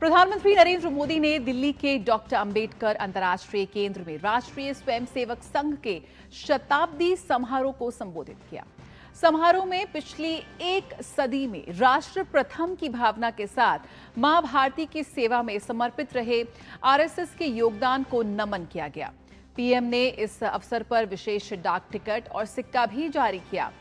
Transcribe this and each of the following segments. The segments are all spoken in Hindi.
प्रधानमंत्री नरेंद्र मोदी ने दिल्ली के डॉक्टर अंबेडकर अंतर्राष्ट्रीय केंद्र में राष्ट्रीय स्वयंसेवक संघ के शताब्दी समारोह को संबोधित किया। समारोह में पिछली एक सदी में राष्ट्र प्रथम की भावना के साथ मां भारती की सेवा में समर्पित रहे आरएसएस के योगदान को नमन किया गया। पीएम ने इस अवसर पर विशेष डाक टिकट और सिक्का भी जारी किया।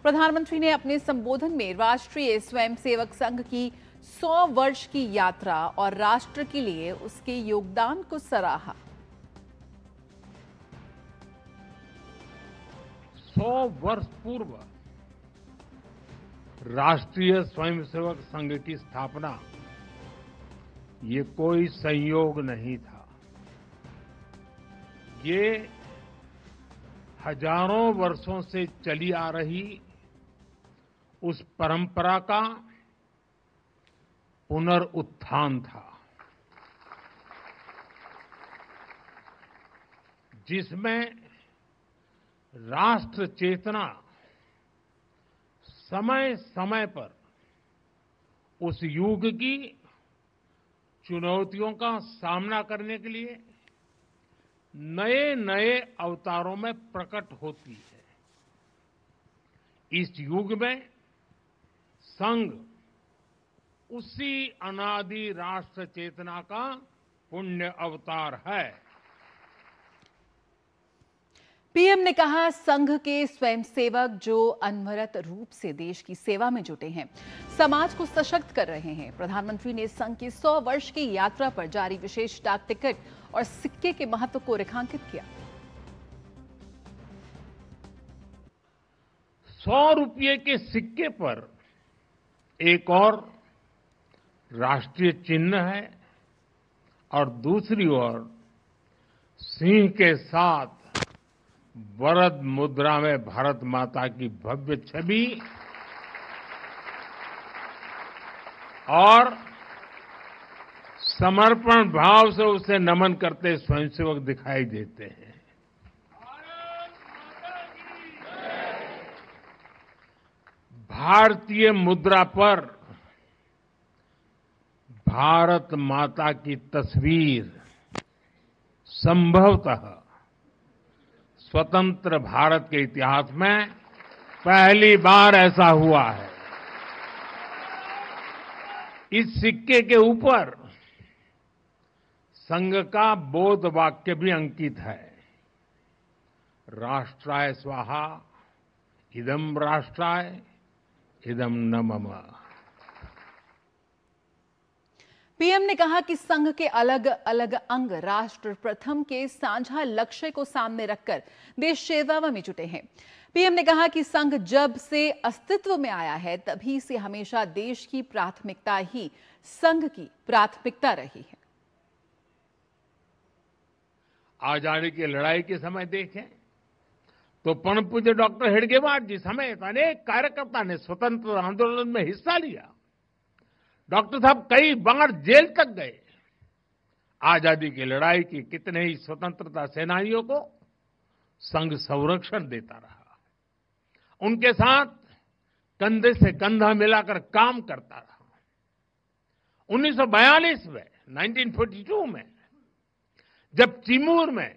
प्रधानमंत्री ने अपने संबोधन में राष्ट्रीय स्वयंसेवक संघ की 100 वर्ष की यात्रा और राष्ट्र के लिए उसके योगदान को सराहा। 100 वर्ष पूर्व राष्ट्रीय स्वयंसेवक संघ की स्थापना ये कोई संयोग नहीं था। ये हजारों वर्षों से चली आ रही उस परंपरा का पुनरुत्थान था, जिसमें राष्ट्र चेतना समय समय पर उस युग की चुनौतियों का सामना करने के लिए नए नए अवतारों में प्रकट होती है। इस युग में संघ उसी अनादि राष्ट्र चेतना का पुण्य अवतार है। पीएम ने कहा, संघ के स्वयंसेवक जो अनवरत रूप से देश की सेवा में जुटे हैं, समाज को सशक्त कर रहे हैं। प्रधानमंत्री ने संघ की 100 वर्ष की यात्रा पर जारी विशेष डाक टिकट और सिक्के के महत्व को रेखांकित किया। 100 रुपये के सिक्के पर एक और राष्ट्रीय चिन्ह है और दूसरी ओर सिंह के साथ वरद मुद्रा में भारत माता की भव्य छवि और समर्पण भाव से उसे नमन करते स्वयंसेवक दिखाई देते हैं। भारतीय मुद्रा पर भारत माता की तस्वीर संभवतः स्वतंत्र भारत के इतिहास में पहली बार ऐसा हुआ है। इस सिक्के के ऊपर संघ का बोध वाक्य भी अंकित है। राष्ट्राय स्वाहा इदं राष्ट्राय इदं न मम। पीएम ने कहा कि संघ के अलग अलग अंग राष्ट्र प्रथम के साझा लक्ष्य को सामने रखकर देश सेवा में जुटे हैं। पीएम ने कहा कि संघ जब से अस्तित्व में आया है तभी से हमेशा देश की प्राथमिकता ही संघ की प्राथमिकता रही है। आजादी की लड़ाई के समय देखें तो परम पूज्य डॉक्टर हेडगेवार जी समेत अनेक कार्यकर्ता ने स्वतंत्रता आंदोलन में हिस्सा लिया। डॉक्टर साहब कई बार जेल तक गए। आजादी की लड़ाई की कितने ही स्वतंत्रता सेनानियों को संघ संरक्षण देता रहा, उनके साथ कंधे से कंधा मिलाकर काम करता रहा। 1942 में 1942 में जब तिमूर में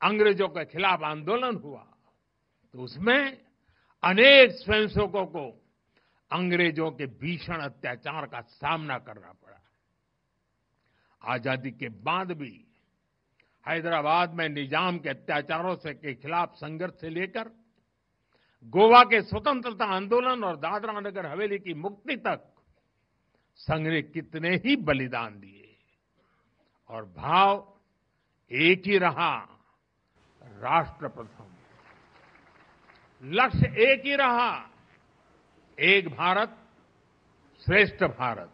अंग्रेजों के खिलाफ आंदोलन हुआ तो उसमें अनेक स्वयंसेवकों को अंग्रेजों के भीषण अत्याचार का सामना करना पड़ा। आजादी के बाद भी हैदराबाद में निजाम के अत्याचारों के खिलाफ संघर्ष से लेकर गोवा के स्वतंत्रता आंदोलन और दादरा नगर हवेली की मुक्ति तक संघ ने कितने ही बलिदान दिए और भाव एक ही रहा, राष्ट्र प्रथम। लक्ष्य एक ही रहा, एक भारत श्रेष्ठ भारत।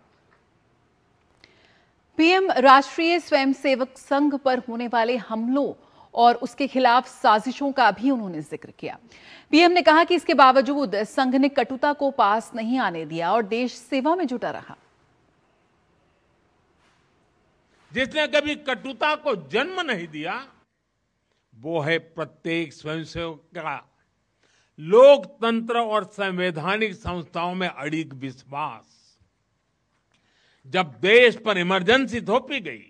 पीएम राष्ट्रीय स्वयंसेवक संघ पर होने वाले हमलों और उसके खिलाफ साजिशों का भी उन्होंने जिक्र किया। पीएम ने कहा कि इसके बावजूद संघ ने कटुता को पास नहीं आने दिया और देश सेवा में जुटा रहा। जिसने कभी कटुता को जन्म नहीं दिया वो है प्रत्येक स्वयंसेवक का लोकतंत्र और संवैधानिक संस्थाओं में अडिग विश्वास। जब देश पर इमरजेंसी थोपी गई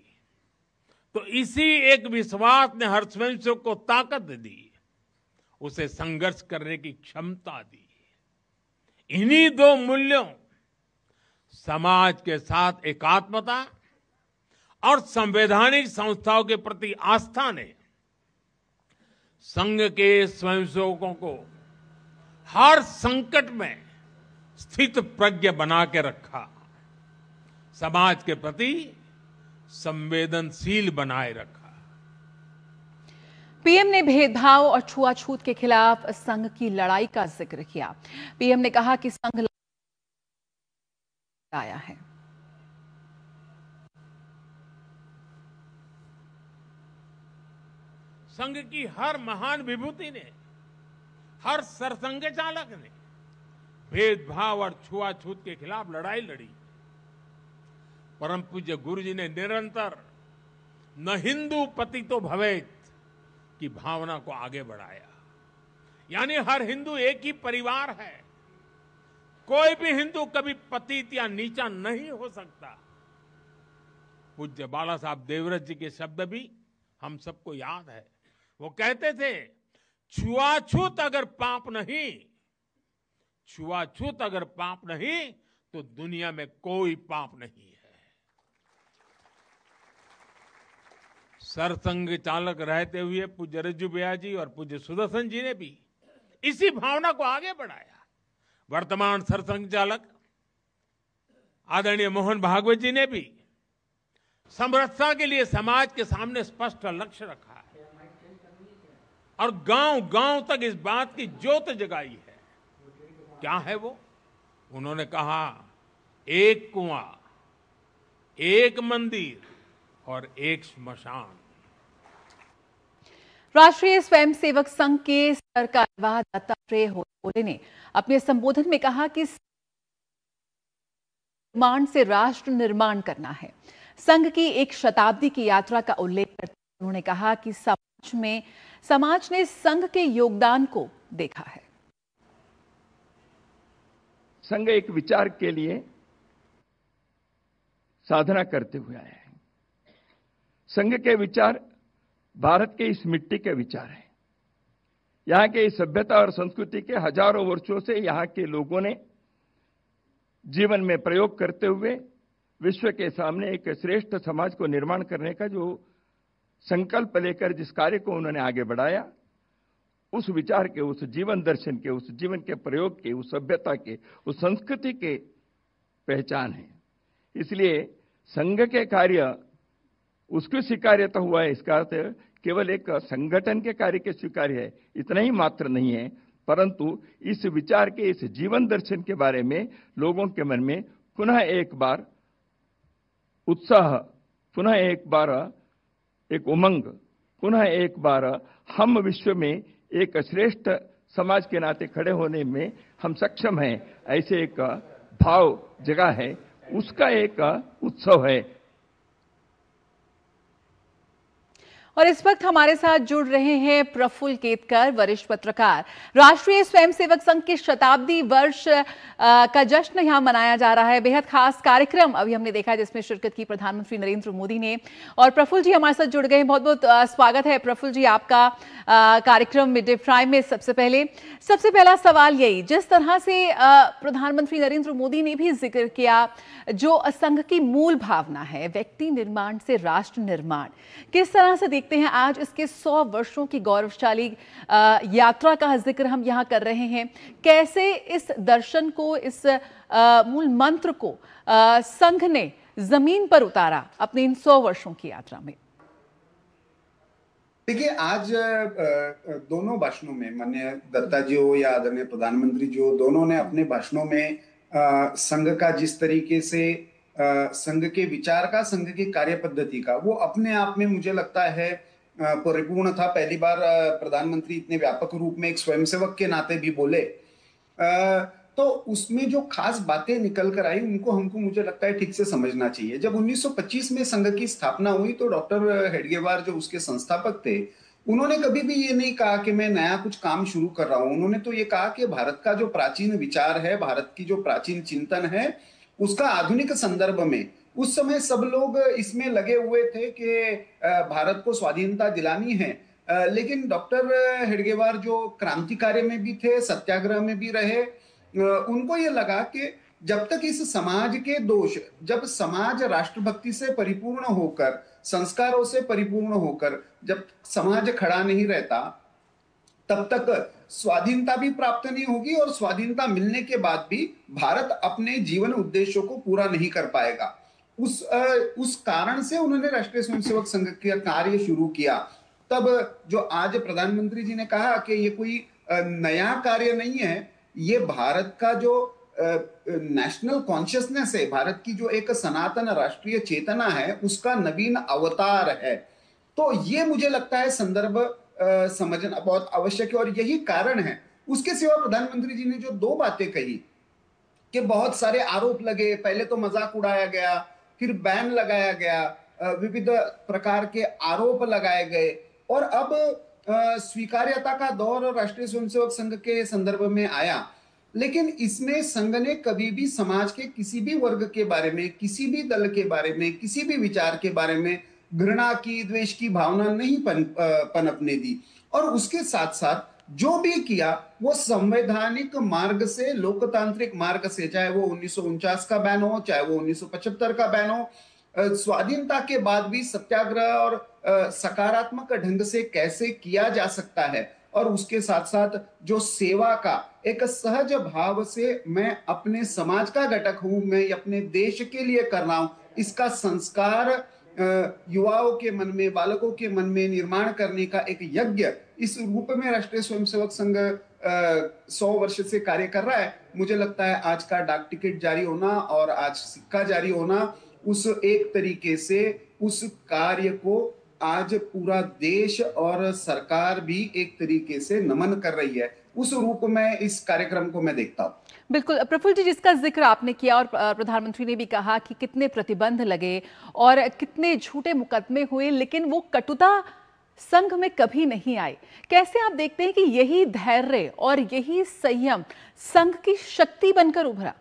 तो इसी एक विश्वास ने हर स्वयंसेवक को ताकत दी, उसे संघर्ष करने की क्षमता दी। इन्हीं दो मूल्यों, समाज के साथ एकात्मता और संवैधानिक संस्थाओं के प्रति आस्था ने संघ के स्वयंसेवकों को हर संकट में स्थित प्रज्ञ बना के रखा, समाज के प्रति संवेदनशील बनाए रखा। पीएम ने भेदभाव और छुआछूत के खिलाफ संघ की लड़ाई का जिक्र किया। पीएम ने कहा कि संघ आया है। संघ की हर महान विभूति ने, हर सरसंघ चालक ने भेदभाव और छुआछूत के खिलाफ लड़ाई लड़ी। परम पूज्य गुरु जी ने निरंतर न हिंदू पतितो भवेत की भावना को आगे बढ़ाया, यानी हर हिंदू एक ही परिवार है, कोई भी हिंदू कभी पतित या नीचा नहीं हो सकता। पूज्य बाला साहब देवव्रत जी के शब्द भी हम सबको याद है। वो कहते थे, छुआछूत अगर पाप नहीं, छुआछूत अगर पाप नहीं तो दुनिया में कोई पाप नहीं है। सरसंघ चालक रहते हुए पूज्य रज्जू भैया जी और पूज्य सुदर्शन जी ने भी इसी भावना को आगे बढ़ाया। वर्तमान सरसंघ चालक आदरणीय मोहन भागवत जी ने भी समरसता के लिए समाज के सामने स्पष्ट लक्ष्य रखा है और गांव-गांव तक इस बात की ज्योत जगाई है। क्या है वो? उन्होंने कहा, एक कुआं, एक मंदिर और एक श्मशान। राष्ट्रीय स्वयंसेवक संघ के सरकारवाह दत्तात्रेय होले ने अपने संबोधन में कहा कि निर्माण से राष्ट्र निर्माण करना है। संघ की एक शताब्दी की यात्रा का उल्लेख करते हुए उन्होंने कहा कि समाज ने संघ के योगदान को देखा है। संघ एक विचार के लिए साधना करते हुए आया है। संघ के विचार भारत के इस मिट्टी के विचार हैं। यहाँ के इस सभ्यता और संस्कृति के हजारों वर्षों से यहाँ के लोगों ने जीवन में प्रयोग करते हुए विश्व के सामने एक श्रेष्ठ समाज को निर्माण करने का जो संकल्प लेकर जिस कार्य को उन्होंने आगे बढ़ाया, उस विचार के, उस जीवन दर्शन के, उस जीवन के प्रयोग के, उस सभ्यता के, उस संस्कृति के पहचान है। इसलिए संघ के कार्य उसको स्वीकार्यता हुआ है, इसका अर्थ केवल एक संगठन के कार्य के स्वीकार्य है इतना ही मात्र नहीं है, परंतु इस विचार के, इस जीवन दर्शन के बारे में लोगों के मन में पुनः एक बार उत्साह, पुनः एक बार एक उमंग, पुनः एक बार हम विश्व में एक श्रेष्ठ समाज के नाते खड़े होने में हम सक्षम हैं, ऐसे एक भाव जगह है, उसका एक उत्सव है। और इस वक्त हमारे साथ जुड़ रहे हैं प्रफुल्ल केतकर, वरिष्ठ पत्रकार। राष्ट्रीय स्वयंसेवक संघ के शताब्दी वर्ष का जश्न यहां मनाया जा रहा है। बेहद खास कार्यक्रम अभी हमने देखा जिसमें शिरकत की प्रधानमंत्री नरेंद्र मोदी ने। और प्रफुल्ल जी हमारे साथ जुड़ गए हैं, बहुत बहुत स्वागत है प्रफुल्ल जी आपका कार्यक्रम मिड डे प्राइम में। सबसे पहला सवाल यही, जिस तरह से प्रधानमंत्री नरेंद्र मोदी ने भी जिक्र किया जो संघ की मूल भावना है, व्यक्ति निर्माण से राष्ट्र निर्माण, किस तरह से देखते हैं आज इसके 100 वर्षों की गौरवशाली यात्रा का जिक्र हम यहां कर रहे हैं, कैसे इस दर्शन को, इस मूल मंत्र को संघ ने जमीन पर उतारा अपने इन 100 वर्षों की यात्रा में? देखिए, आज दोनों भाषणों में, माननीय दत्ता जी हो या आदरणीय प्रधानमंत्री जी हो, दोनों ने अपने भाषणों में संघ का जिस तरीके से संघ के विचार का, संघ की कार्य पद्धति का, वो अपने आप में मुझे लगता है परिपूर्ण था। पहली बार प्रधानमंत्री इतने व्यापक रूप में एक स्वयंसेवक के नाते भी बोले, तो उसमें जो खास बातें निकल कर आई उनको हमको मुझे लगता है ठीक से समझना चाहिए। जब 1925 में संघ की स्थापना हुई तो डॉक्टर हेडगेवार जो उसके संस्थापक थे, उन्होंने कभी भी ये नहीं कहा कि मैं नया कुछ काम शुरू कर रहा हूं। उन्होंने तो ये कहा कि भारत का जो प्राचीन विचार है, भारत की जो प्राचीन चिंतन है, उसका आधुनिक संदर्भ में उस समय सब लोग इसमें लगे हुए थे कि भारत को स्वाधीनता दिलानी है। लेकिन डॉक्टर हेडगेवार जो क्रांतिकारी में भी थे, सत्याग्रह में भी रहे, उनको ये लगा कि जब तक इस समाज के दोष, जब समाज राष्ट्रभक्ति से परिपूर्ण होकर, संस्कारों से परिपूर्ण होकर जब समाज खड़ा नहीं रहता, तब तक स्वाधीनता भी प्राप्त नहीं होगी और स्वाधीनता मिलने के बाद भी भारत अपने जीवन उद्देश्यों को पूरा नहीं कर पाएगा। उस कारण से उन्होंने राष्ट्रीय स्वयंसेवक संघ का कार्य शुरू किया। तब जो आज प्रधानमंत्री जी ने कहा कि ये कोई नया कार्य नहीं है, ये भारत का जो नेशनल कॉन्शियसनेस है, भारत की जो एक सनातन राष्ट्रीय चेतना है, उसका नवीन अवतार है। तो ये मुझे लगता है संदर्भ समझना बहुत आवश्यक है और यही कारण है। उसके सिवा प्रधानमंत्री जी ने जो दो बातें कही कि बहुत सारे आरोप लगे, पहले तो मजाक उड़ाया गया, फिर बैन लगाया गया, विविध प्रकार के आरोप लगाए गए और अब स्वीकार्यता का दौर राष्ट्रीय स्वयंसेवक संघ के संदर्भ में आया। लेकिन इसमें संघ ने कभी भी समाज के किसी भी वर्ग के बारे में, किसी भी दल के बारे में, किसी भी विचार के बारे में घृणा की, द्वेष की भावना नहीं पनपने दी। और उसके साथ साथ जो भी किया वो संवैधानिक मार्ग से, लोकतांत्रिक मार्ग से, चाहे वो 1949 का बैन हो, चाहे वो 1975 का बैन हो, स्वाधीनता के बाद भी सत्याग्रह और सकारात्मक ढंग से कैसे किया जा सकता है, और उसके साथ साथ जो सेवा का एक सहज भाव से मैं अपने समाज का घटक हूं, मैं अपने देश के लिए कर रहा हूं, इसका संस्कार युवाओं के मन में, बालकों के मन में निर्माण करने का एक यज्ञ इस रूप में राष्ट्रीय स्वयंसेवक संघ 100 वर्ष से कार्य कर रहा है। मुझे लगता है आज का डाक टिकट जारी होना और आज सिक्का जारी होना, उस एक तरीके से उस कार्य को आज पूरा देश और सरकार भी एक तरीके से नमन कर रही है। उस रूप में इस कार्यक्रम को मैं देखता हूं। बिल्कुल प्रफुल्ल जी, जिसका जिक्र आपने किया और प्रधानमंत्री ने भी कहा कि कितने प्रतिबंध लगे और कितने झूठे मुकदमे हुए, लेकिन वो कटुता संघ में कभी नहीं आई। कैसे आप देखते हैं कि यही धैर्य और यही संयम संघ की शक्ति बनकर उभरा?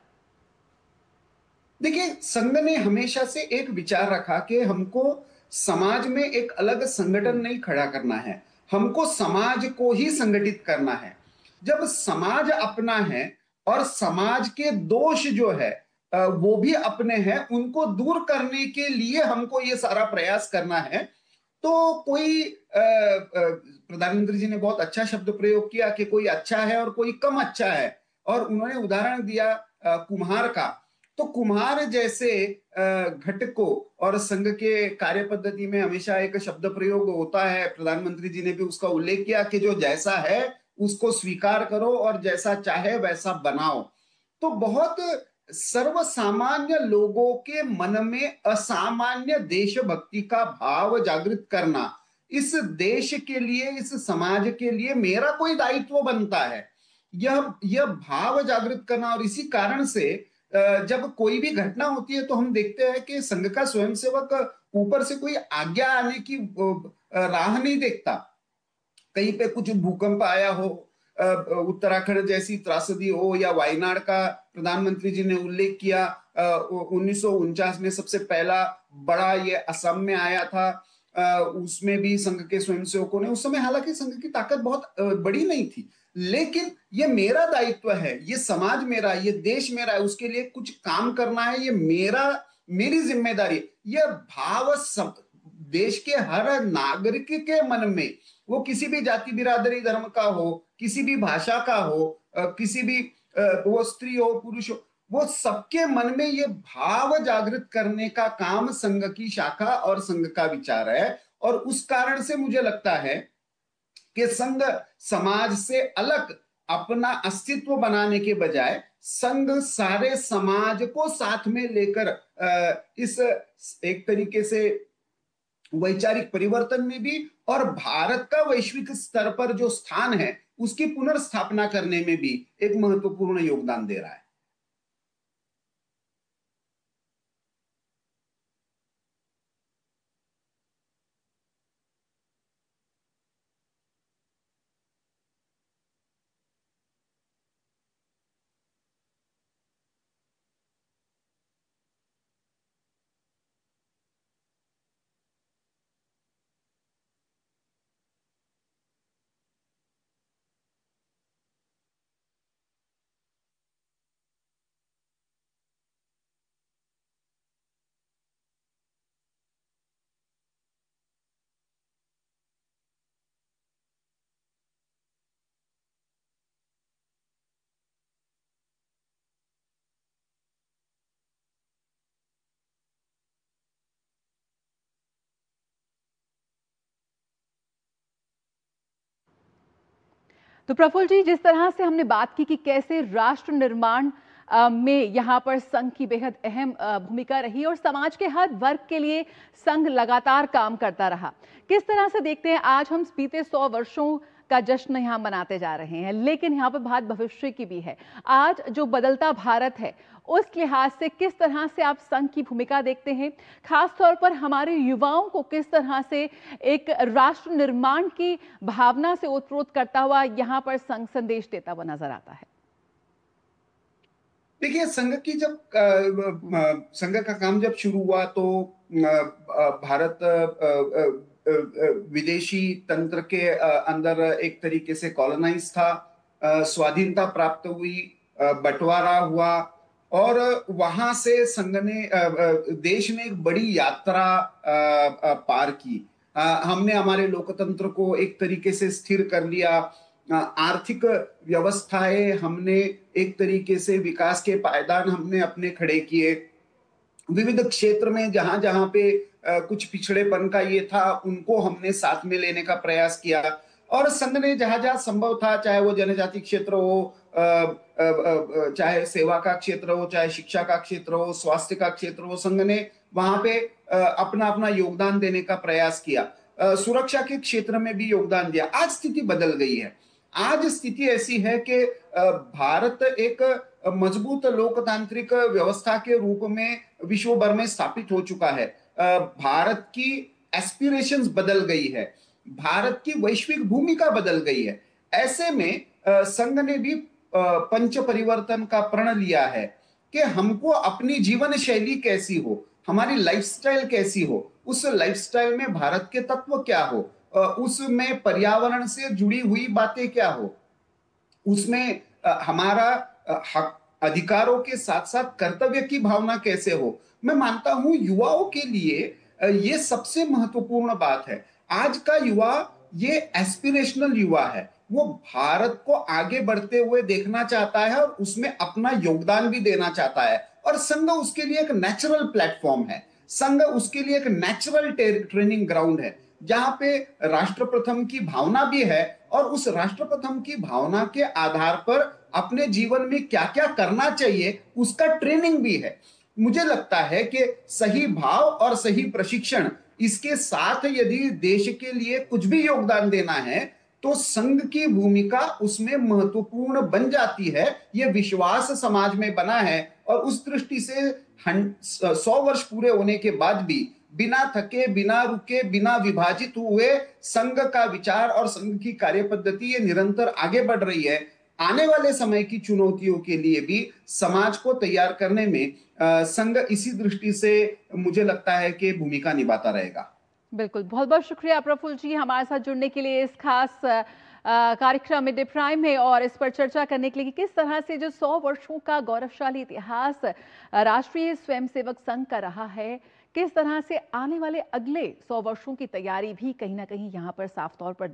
देखिए, संघ ने हमेशा से एक विचार रखा कि हमको समाज में एक अलग संगठन नहीं खड़ा करना है, हमको समाज को ही संगठित करना है। जब समाज अपना है और समाज के दोष जो है वो भी अपने हैं, उनको दूर करने के लिए हमको ये सारा प्रयास करना है। तो कोई प्रधानमंत्री जी ने बहुत अच्छा शब्द प्रयोग किया कि कोई अच्छा है और कोई कम अच्छा है, और उन्होंने उदाहरण दिया कुम्हार का। तो कुम्हार जैसे घटकों, और संघ के कार्य पद्धति में हमेशा एक शब्द प्रयोग होता है, प्रधानमंत्री जी ने भी उसका उल्लेख किया कि जो जैसा है उसको स्वीकार करो और जैसा चाहे वैसा बनाओ। तो बहुत सर्वसामान्य लोगों के मन में असामान्य देशभक्ति का भाव जागृत करना, इस देश के लिए, इस समाज के लिए मेरा कोई दायित्व बनता है, यह भाव जागृत करना। और इसी कारण से जब कोई भी घटना होती है तो हम देखते हैं कि संघ का स्वयंसेवक ऊपर से कोई आज्ञा आने की राह नहीं देखता। कहीं पे कुछ भूकंप आया हो, उत्तराखंड जैसी त्रासदी हो, या वायनाड का प्रधानमंत्री जी ने उल्लेख किया, 1949 में सबसे पहला बड़ा ये असम में आया था, उसमें भी संघ के स्वयंसेवकों ने, उस समय हालांकि संघ की ताकत बहुत बड़ी नहीं थी, लेकिन ये मेरा दायित्व है, ये समाज मेरा, ये देश मेरा है, उसके लिए कुछ काम करना है, ये मेरी जिम्मेदारी है। यह भाव देश के हर नागरिक के मन में, वो किसी भी जाति बिरादरी धर्म का हो, किसी भी भाषा का हो, किसी भी वो स्त्री हो पुरुष हो, वो सबके मन में ये भाव जागृत करने का काम संघ की शाखा और संघ का विचार है। और उस कारण से मुझे लगता है कि संघ समाज से अलग अपना अस्तित्व बनाने के बजाय संघ सारे समाज को साथ में लेकर इस एक तरीके से वैचारिक परिवर्तन में भी, और भारत का वैश्विक स्तर पर जो स्थान है उसकी पुनर्स्थापना करने में भी एक महत्वपूर्ण योगदान दे रहा है। तो प्रफुल्ल जी, जिस तरह से हमने बात की कि कैसे राष्ट्र निर्माण में यहाँ पर संघ की बेहद अहम भूमिका रही और समाज के हर वर्ग के लिए संघ लगातार काम करता रहा, किस तरह से देखते हैं आज हम बीते 100 वर्षों का जश्न यहाँ मनाते जा रहे हैं, लेकिन यहाँ पर बात भविष्य की भी है। आज जो बदलता भारत है उस लिहाज से किस तरह से आप संघ की भूमिका देखते हैं, खास तौर पर हमारे युवाओं को किस तरह से एक राष्ट्र निर्माण की भावना से ओतप्रोत करता हुआ यहाँ पर संघ संदेश देता हुआ नजर आता है? देखिए, संघ का काम जब शुरू हुआ तो भारत विदेशी तंत्र के अंदर एक तरीके से कॉलोनाइज था, स्वाधीनता प्राप्त हुई, बंटवारा हुआ और वहां से संघ ने देश ने एक बड़ी यात्रा पार की। हमने हमारे लोकतंत्र को एक तरीके से स्थिर कर लिया, आर्थिक व्यवस्थाएं हमने एक तरीके से विकास के पायदान हमने अपने खड़े किए। विविध क्षेत्र में जहां जहां पे कुछ पिछड़ेपन का ये था उनको हमने साथ में लेने का प्रयास किया और संघ ने जहां जहां संभव था, चाहे वो जनजाति क्षेत्र हो, चाहे सेवा का क्षेत्र हो, चाहे शिक्षा का क्षेत्र हो, स्वास्थ्य का क्षेत्र हो, संघ ने वहां पे अपना अपना योगदान देने का प्रयास किया। सुरक्षा के क्षेत्र में भी योगदान दिया। आज स्थिति बदल गई है। आज स्थिति ऐसी है कि भारत एक मजबूत लोकतांत्रिक व्यवस्था के रूप में विश्व भर में स्थापित हो चुका है। भारत की एस्पिरेशंस बदल गई है, भारत की वैश्विक भूमिका बदल गई है। ऐसे में संघ ने भी पंच परिवर्तन का प्रण लिया है कि हमको अपनी जीवन शैली कैसी हो, हमारी लाइफस्टाइल कैसी हो, उस लाइफस्टाइल में भारत के तत्व क्या हो, उसमें पर्यावरण से जुड़ी हुई बातें क्या हो, उसमें हमारा हक अधिकारों के साथ साथ कर्तव्य की भावना कैसे हो। मैं मानता हूं युवाओं के लिए ये सबसे महत्वपूर्ण बात है। आज का युवा ये एस्पिरेशनल युवा है, वो भारत को आगे बढ़ते हुए देखना चाहता है और उसमें अपना योगदान भी देना चाहता है और संघ उसके लिए एक नेचुरल प्लेटफॉर्म है। संघ उसके लिए एक नेचुरल ट्रेनिंग ग्राउंड है जहां पे राष्ट्र प्रथम की भावना भी है और उस राष्ट्र प्रथम की भावना के आधार पर अपने जीवन में क्या क्या करना चाहिए उसका ट्रेनिंग भी है। मुझे लगता है कि सही भाव और सही प्रशिक्षण इसके साथ यदि देश के लिए कुछ भी योगदान देना है तो संघ की भूमिका उसमें महत्वपूर्ण बन जाती है। यह विश्वास समाज में बना है और उस दृष्टि से 100 वर्ष पूरे होने के बाद भी बिना थके, बिना रुके, बिना विभाजित हुए संघ का विचार और संघ की कार्यपद्धति ये निरंतर आगे बढ़ रही है। आने वाले समय की चुनौतियों के लिए भी समाज को तैयार करने में संघ इसी दृष्टि से मुझे लगता है कि भूमिका निभाता रहेगा। बिल्कुल, बहुत बहुत शुक्रिया प्रफुल्ल जी हमारे साथ जुड़ने के लिए इस खास कार्यक्रम मिड डे प्राइम में और इस पर चर्चा करने के लिए कि किस तरह से जो 100 वर्षों का गौरवशाली इतिहास राष्ट्रीय स्वयंसेवक संघ का रहा है, किस तरह से आने वाले अगले 100 वर्षों की तैयारी भी कहीं ना कहीं यहाँ पर साफ तौर पर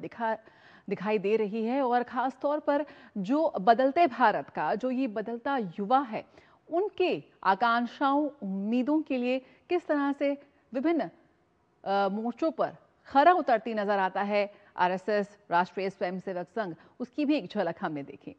दिखाई दे रही है और ख़ास तौर पर जो बदलते भारत का जो ये बदलता युवा है उनके आकांक्षाओं, उम्मीदों के लिए किस तरह से विभिन्न मोर्चों पर खरा उतरती नजर आता है आरएसएस, राष्ट्रीय स्वयंसेवक संघ, उसकी भी एक झलक हमने देखी।